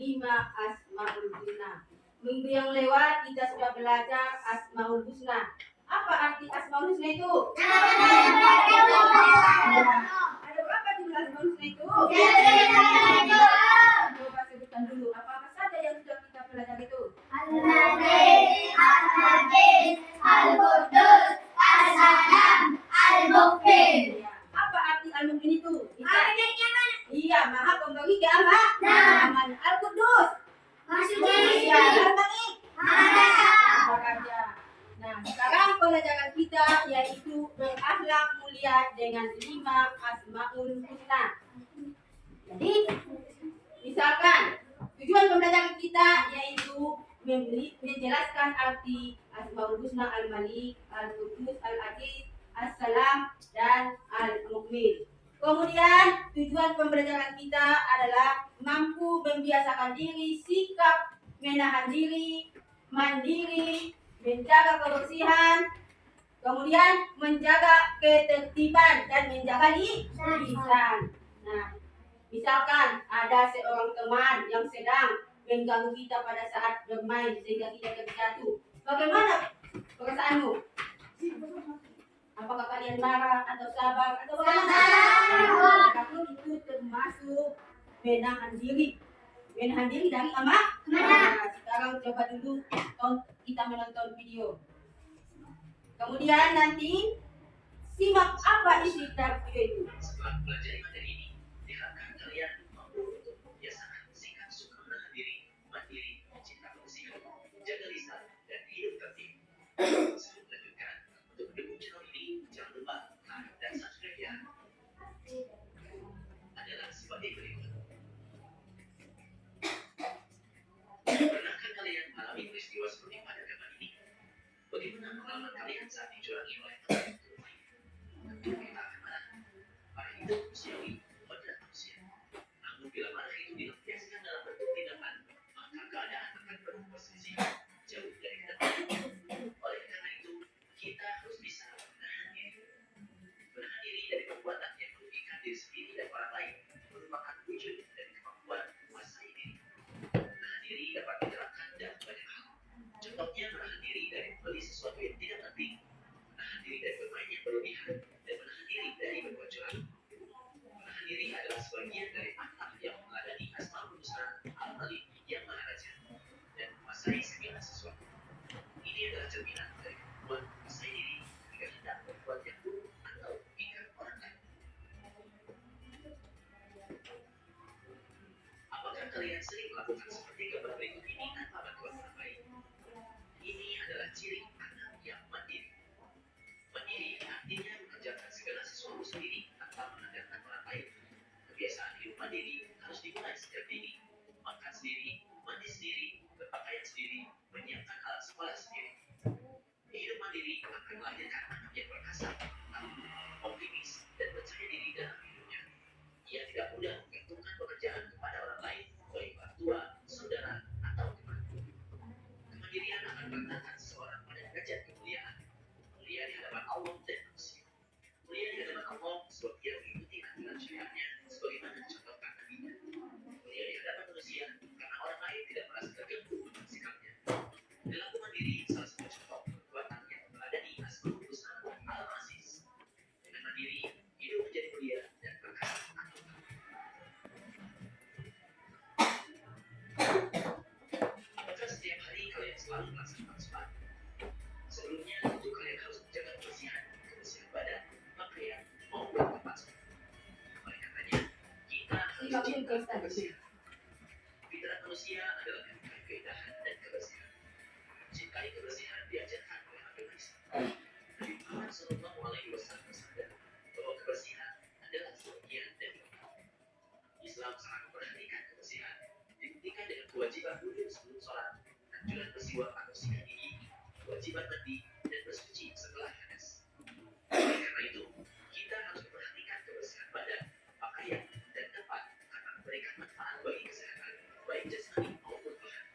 5 Asmaul Husna. Minggu yang lewat kita sudah belajar Asmaul Husna. Apa arti Asmaul Husna itu? Ada berapa jumlah Asmaul Husna itu? Coba sebutkan dulu. Apa saja yang sudah kita pelajari itu? Al-Malik, Al-Aziz, Al-Qudus, As-Salam, Al-Muqtin. Ya. Apa arti Al-Muqtin itu? Iya, Maha Pemberi keamanan. Al-Qudus. Iya, Al-Malik. Raja. Nah, sekarang pelajaran kita yaitu berakhlak mulia dengan 5 Asmaul Husna. Jadi, misalkan tujuan pembelajaran kita yaitu menjelaskan arti Asmaul Husna Al-Malik, Al-Qudus, Al-Aziz, As-Salam, dan Al-Muqmin. Kemudian tujuan pembelajaran kita adalah mampu membiasakan diri, sikap menahan diri, mandiri, menjaga kebersihan, kemudian menjaga ketertiban dan menjaga lisan. Nah, misalkan ada seorang teman yang sedang mengganggu kita pada saat bermain sehingga kita terjatuh. Bagaimana perasaanmu? Apakah kalian marah atau sabar atau bagaimana? Kalau itu termasuk menahan diri. Menahan diri dari amarah. Nah, sekarang coba dulu kita menonton video. Kemudian nanti simak apa isi dari video itu. Setelah belajar materi ini, diharapkan kalian mampu untuk membiasakan sikap suka menahan diri, mandiri, cinta kebersihan, jaga lisan, dan hidup tertib. Sebelum melanjutkan, untuk mendukung channel ini, jangan lupa like dan subscribe ya. Adalah sebagai berikut. Pernahkah kalian mengalami peristiwa seperti pada gambar ini? Bagaimana pengalaman kalian saat dicurangi oleh teman itu? Tentu kita akan marah. Marah itu manusiawi, wajar manusia. Namun bila marah itu dilampiaskan dalam bentuk tindakan, maka keadaan akan penuh perselisihan, jauh dari kedamaian. Oleh karena itu, kita harus bisa menahan diri. Menahan diri dari perbuatan yang merugikan diri sendiri dan orang lain merupakan wujud dari kemampuan menguasai diri. Menahan diri dapat dijelaskan dalam banyak hal. Contohnya menahan diri dari membeli sesuatu yang tidak penting, menahan diri dari bermain yang berlebihan, dan menahan diri dari berbuat curang. Menahan diri adalah sebagian dari akhlak yang mengadani Asmaul Husna Al-Malik yang Maha Raja dan menguasai segala sesuatu. Ini adalah cerminan dari kemampuan menguasai diri jika hendak berbuat yang buruk atau merugikan orang lain. Apakah kalian sering melakukan seperti gambar berikut ini tanpa bantuan orang lain? Ini adalah ciri anak yang mandiri. Mandiri artinya mengerjakan segala sesuatu sendiri tanpa mengandalkan orang lain. Kebiasaan hidup mandiri harus dimulai sejak dini. Makan sendiri, mandi sendiri, berpakaian sendiri, menyiapkan alat sekolah sendiri. Hidup mandiri akan melahirkan anak yang perkasa, optimis, dan percaya diri dalam hidupnya. Ia tidak mudah menggantungkan pekerjaan kepada orang lain, baik orang tua, saudara, atau teman. Kemandirian akan mengantarkan seseorang pada derajat kemuliaan. Mulia di hadapan Allah dan manusia. Mulia di hadapan Allah sebab ia mengikuti aturan syariatnya sebagaimana dicontohkan Nabi-Nya. Mulia di hadapan manusia karena orang lain tidak merasa terganggu dengan sikapnya. Perilaku mandiri salah satu contoh perbuatan yang berada di Asmaul Husna Al-Aziz. Dengan mandiri, hidup menjadi mulia dan berkah. Apakah setiap hari kalian selalu melaksanakan sholat? Sebelumnya, tentu kalian harus menjaga kebersihan badan, pakaian, maupun tempat sholat. Oleh karenanya, kita harus cinta kebersihan. Fitrah manusia adalah menyukai keindahan dan kebersihan. Cintai kebersihan diajarkan oleh agama Islam. Nabi Muhammad SAW bersabda bahwa kebersihan adalah sebagian dari iman. Islam sangat memperhatikan kebersihan, dibuktikan dengan kewajiban wudhu sebelum sholat, anjuran bersiwak atau sikat gigi, kewajiban mandi, dan bersuci setelah hadas. Oleh karena itu, kita harus memperhatikan kebersihan badan, pakaian, dan tempat karena memberikan manfaat bagi kesehatan, baik jasmani maupun rohani.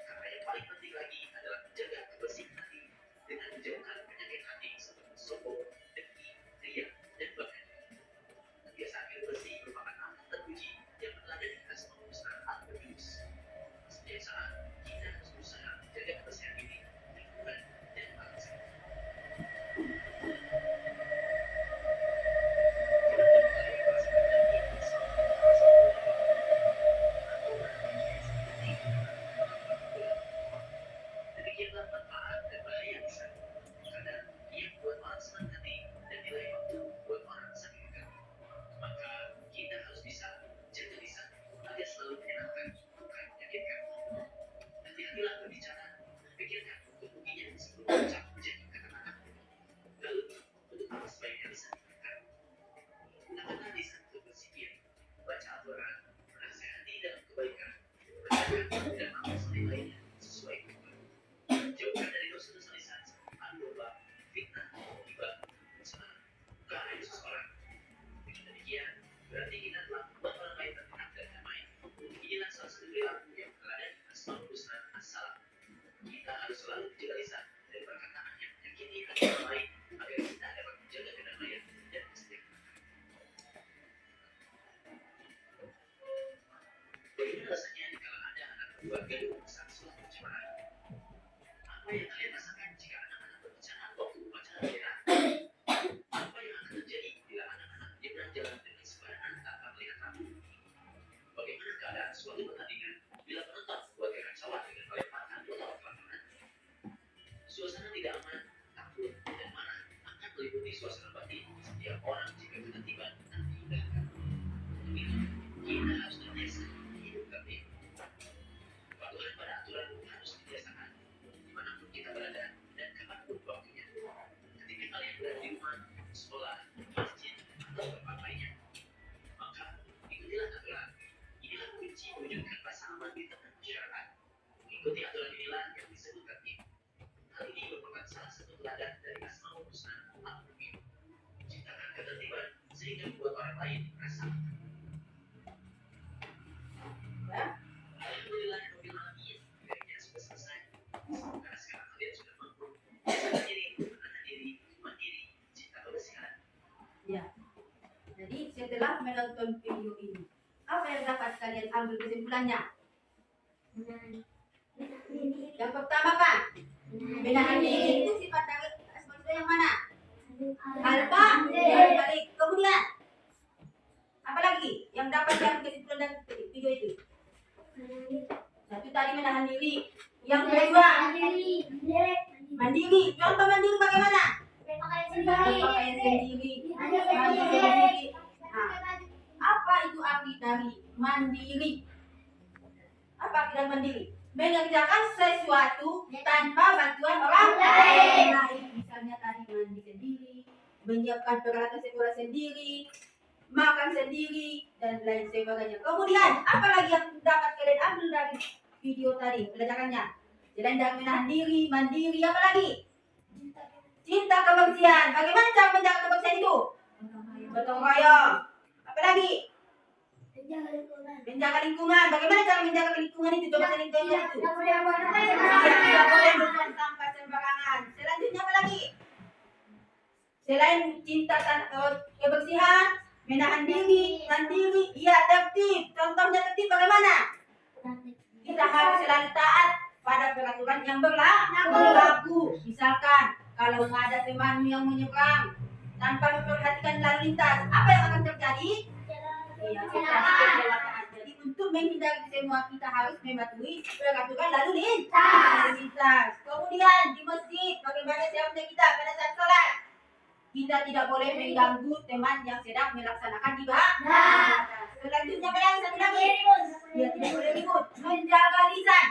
Karena yang paling penting lagi adalah menjaga kebersihan hati dengan menjauhkan penyakit hati seperti sombong, dengki, riya, dan bahkan. Kebiasaan hidup bersih merupakan amal terpuji yang meneladani Asmaul Husna Al-Qudus. suasana batin setiap orang jika ketertiban dan diindahkan. Untuk itu, kita harus terbiasa hidup tertib. Kepatuhan pada aturan harus dibiasakan dimanapun kita berada dan kapanpun waktunya. Ketika kalian berada di rumah, sekolah, masjid, atau tempat lainnya, maka ikutilah aturan. Inilah kunci mewujudkan rasa aman di tengah masyarakat. Mengikuti aturan inilah yang disebut tertib. Hal ini merupakan salah satu teladan dari Asmaul Husna Al-Mu'min. Menciptakan ketertiban sehingga membuat orang lain merasa aman. Ya. Alhamdulillah Rabbil Alamin, akhirnya sudah selesai. Karena sekarang kalian sudah mampu menjaga diri, menahan diri, mandiri, cinta kebersihan. Ya. Jadi setelah menonton video ini, apa yang dapat kalian ambil kesimpulannya? Yang pertama Pak, menahan diri itu sifat dari Asmaul Husna yang mana? Alfa, balik. Kemudian apa lagi yang dapat diambil kesimpulan dari video itu? Satu tadi menahan diri. Yang kedua mandiri. Contoh mandiri bagaimana? Berpakaian sendiri. Mandi sendiri. Nah, apa itu arti dari mandiri? Apa arti dari mandiri? Mengerjakan sesuatu tanpa bantuan orang lain. Misalnya tadi mandi sendiri, menyiapkan peralatan sekolah sendiri, makan sendiri, dan lain sebagainya. Kemudian, apa lagi yang dapat kalian ambil dari video tadi, pelajarannya? Selain dari menahan diri, mandiri, apa lagi? Cinta kebersihan. Bagaimana cara menjaga kebersihan itu? Gotong royong. Apa lagi? Menjaga lingkungan. Bagaimana cara menjaga lingkungan itu? Coba sering tanya itu. Tidak boleh membuang sampah sembarangan. Selanjutnya apa lagi? Selain cinta kebersihan, menahan diri, mandiri, iya tertib. Contohnya tertib bagaimana? Kita harus selalu taat pada peraturan yang berlaku. Misalkan kalau ada teman yang menyeberang tanpa memperhatikan lalu lintas, apa yang akan terjadi? Iya, terjadi kecelakaan. Jadi untuk menghindari semua kita harus mematuhi peraturan lalu lintas. Kemudian di masjid, bagaimana siapnya kita pada saat sholat? Kita tidak boleh mengganggu teman yang sedang melaksanakan ibadah. Selanjutnya apa lagi? Satu lagi. Ya, tidak boleh ribut. Menjaga lisan.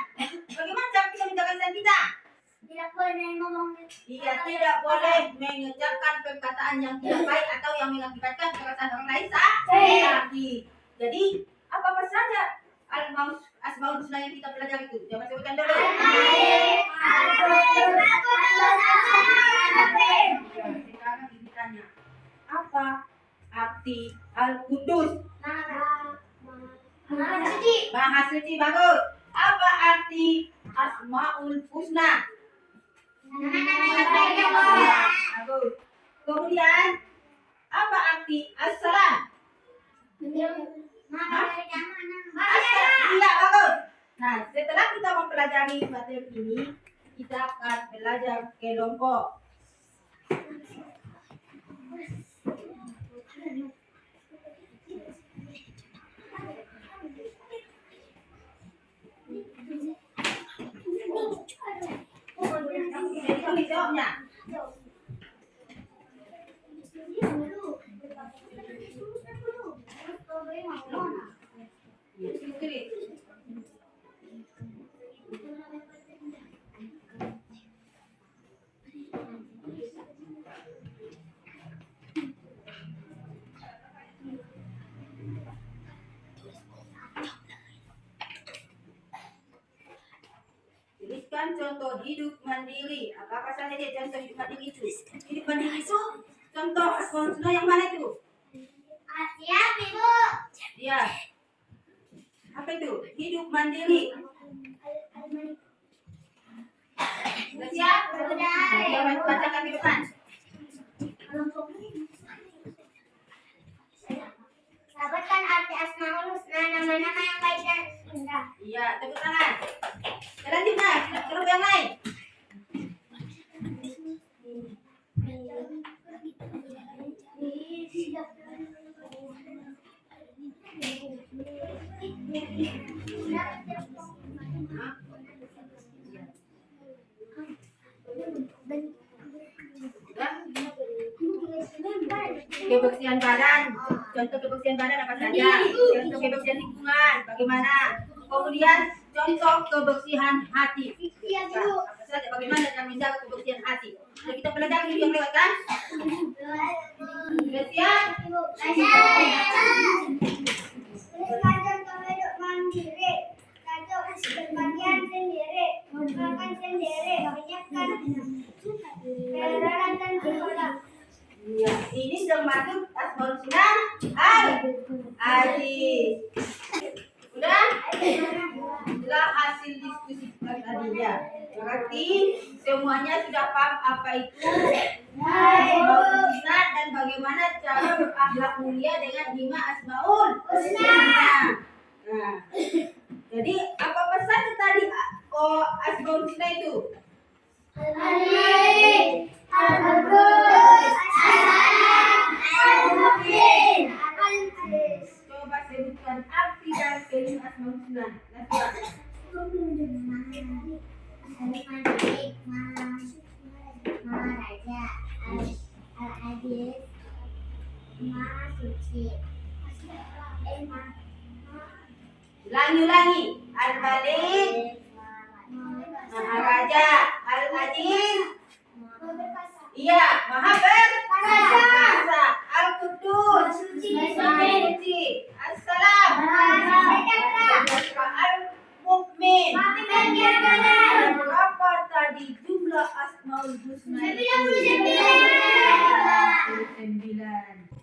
Bagaimana cara kita menjaga lisan kita? Tidak boleh ngomong. Iya, tidak boleh mengucapkan perkataan yang tidak baik atau yang mengakibatkan perasaan orang lain sakit. Jadi, apa saja Asmaul Husna yang kita pelajari itu? Coba sebutkan dulu. Sekarang ditanya, apa arti Al-Qudus? Maha suci, bagus. Apa arti Asmaul Husna? Bagus. Kemudian apa arti Assalam? Iya, bagus. Nah, setelah kita mempelajari materi ini, kita akan belajar kelompok. Jadi jawabnya. Tuliskan contoh hidup mandiri. Apa saja dia contoh hidup mandiri itu? Hidup mandiri itu contoh Asmaul Husna yang mana itu? Siap, Ibu. Ya. Apa itu? Hidup mandiri. Sudah siap? Sudah. Coba bacakan di depan. Sahabatkan arti Asmaul Husna, nama-nama yang baik dan indah. Iya, tepuk tangan. Selanjutnya, kelompok yang lain. Sudah? kebersihan badan. Contoh kebersihan badan apa saja? Contoh kebersihan lingkungan, bagaimana? Kemudian contoh kebersihan hati. Apa saja? Bagaimana cara menjaga kebersihan hati? Jadi kita pelajari yang lewat kan? Kebersihan. Berpakaian sendiri, makan sendiri, menyiapkan kendaraan dan sekolah. Ya, ini termasuk Asmaul Husna Al-Aziz. Sudah? Itulah hasil diskusi kita tadinya. Berarti semuanya sudah paham apa itu Asmaul Husna dan bagaimana cara berakhlak mulia dengan 5 Asmaul Husna. Nah, jadi apa pesan tadi Asmaul Husna itu? Al-Malik, Al-Qudus, As-Salam, Al-Mu'min, Al-Aziz. Coba sebutkan arti dari kelima Asmaul Husna. Al-Malik, Maha Raja, Al-Aziz, Maha Suci, Ulangi. Al-Malik, Maha Raja, Al-Aziz, iya, Maha Berkuasa, Al-Qudus, Maha Suci, As-Salam, Al-Mu'min. Berapa tadi jumlah Asmaul Husna? 99.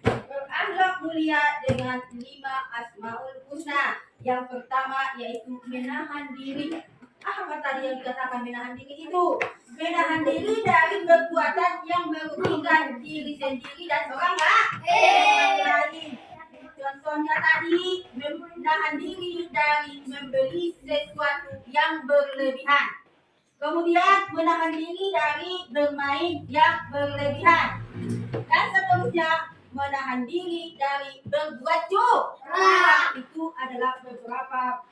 Berakhlak mulia dengan 5 Asmaul Husna. Yang pertama yaitu menahan diri. Apa tadi yang dikatakan menahan diri itu? Menahan diri dari perbuatan yang merugikan diri sendiri dan orang lain. Contohnya tadi menahan diri dari membeli sesuatu yang berlebihan. Kemudian menahan diri dari bermain yang berlebihan. Dan seterusnya menahan diri dari berbuat curang. Itu adalah beberapa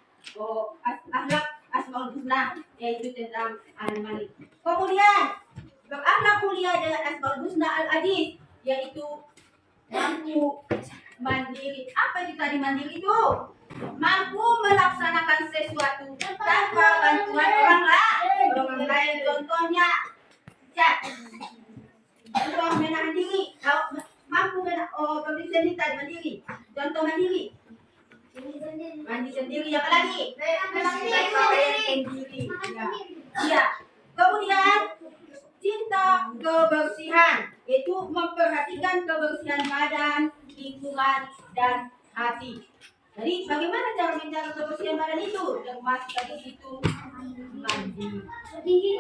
akhlak Asmaul Husna, yaitu tentang Al-Malik. Kemudian berakhlak mulia dengan Asmaul Husna Al-Aziz, yaitu mampu mandiri. Apa itu tadi mandiri itu? Mampu melaksanakan sesuatu tanpa bantuan orang lain. Contohnya, contoh menahan diri. Mampu kondisi tadi mandiri. Contoh mandiri. Mandi sendiri, apa lagi? Sendiri. Ya. Kemudian cinta kebersihan, itu memperhatikan kebersihan badan, lingkungan, dan hati. Jadi bagaimana cara menjaga kebersihan badan itu? Termasuk tadi itu mandi,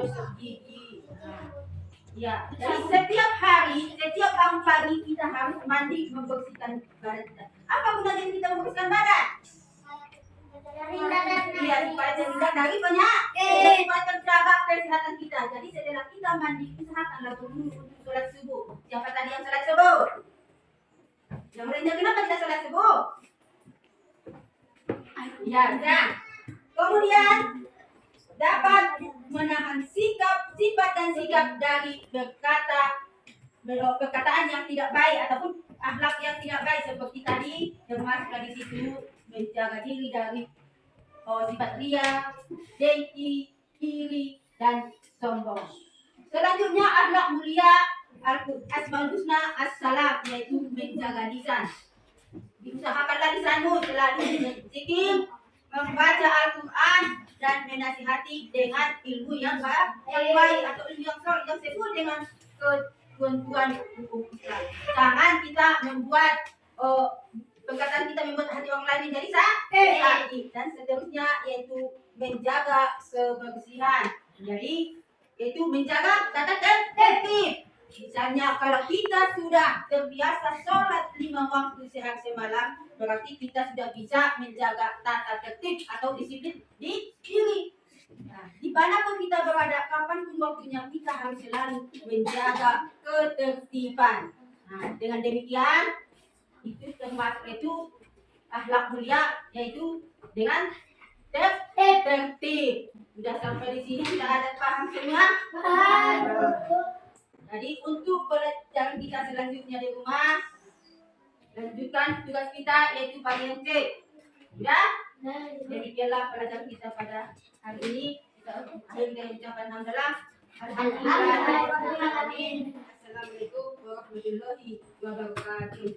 gosok gigi. Ya, jadi setiap hari, setiap bangun pagi kita harus mandi membersihkan badan kita. Apa gunanya kita membersihkan badan? Iya, supaya terhindar dari penyakit, supaya terjaga kesehatan kita. Jadi setelah kita mandi, usahakanlah berwudu untuk sholat subuh. Siapa tadi yang sholat subuh? Yang lainnya kenapa tidak sholat subuh? Ya. Kemudian dapat menahan sifat dan sikap dari perkataan yang tidak baik ataupun akhlak yang tidak baik seperti tadi, termasuk dari situ menjaga diri dari sifat ria, dengki, iri, dan sombong. Selanjutnya akhlak mulia Asmaul Husna As-Salam, yaitu menjaga lisan. Diusahakanlah lisanmu selalu berzikir, membaca Al-Quran, dan menasihati dengan ilmu yang baik atau ilmu yang sesuai dengan ketentuan hukum Islam. Jangan kita membuat perkataan kita membuat hati orang lain menjadi sakit. Dan seterusnya yaitu menjaga kebersihan. Jadi yaitu menjaga tata tertib. Misalnya kalau kita sudah terbiasa sholat 5 waktu sehari semalam, berarti kita sudah bisa menjaga tata tertib atau disiplin di diri. Nah, dimanapun kita berada, kapanpun waktunya, kita harus selalu menjaga ketertiban. Nah, dengan demikian itu termasuk itu akhlak mulia, yaitu dengan tertib. Sudah sampai di sini, sudah ada paham semua? Jadi untuk pelajaran kita selanjutnya di rumah, lanjutkan tugas kita yaitu bagian C. Ya, demikianlah pelajaran kita pada hari ini. Kita akhiri dengan ucapan hamdalah. Alhamdulillah. Assalamualaikum warahmatullahi wabarakatuh.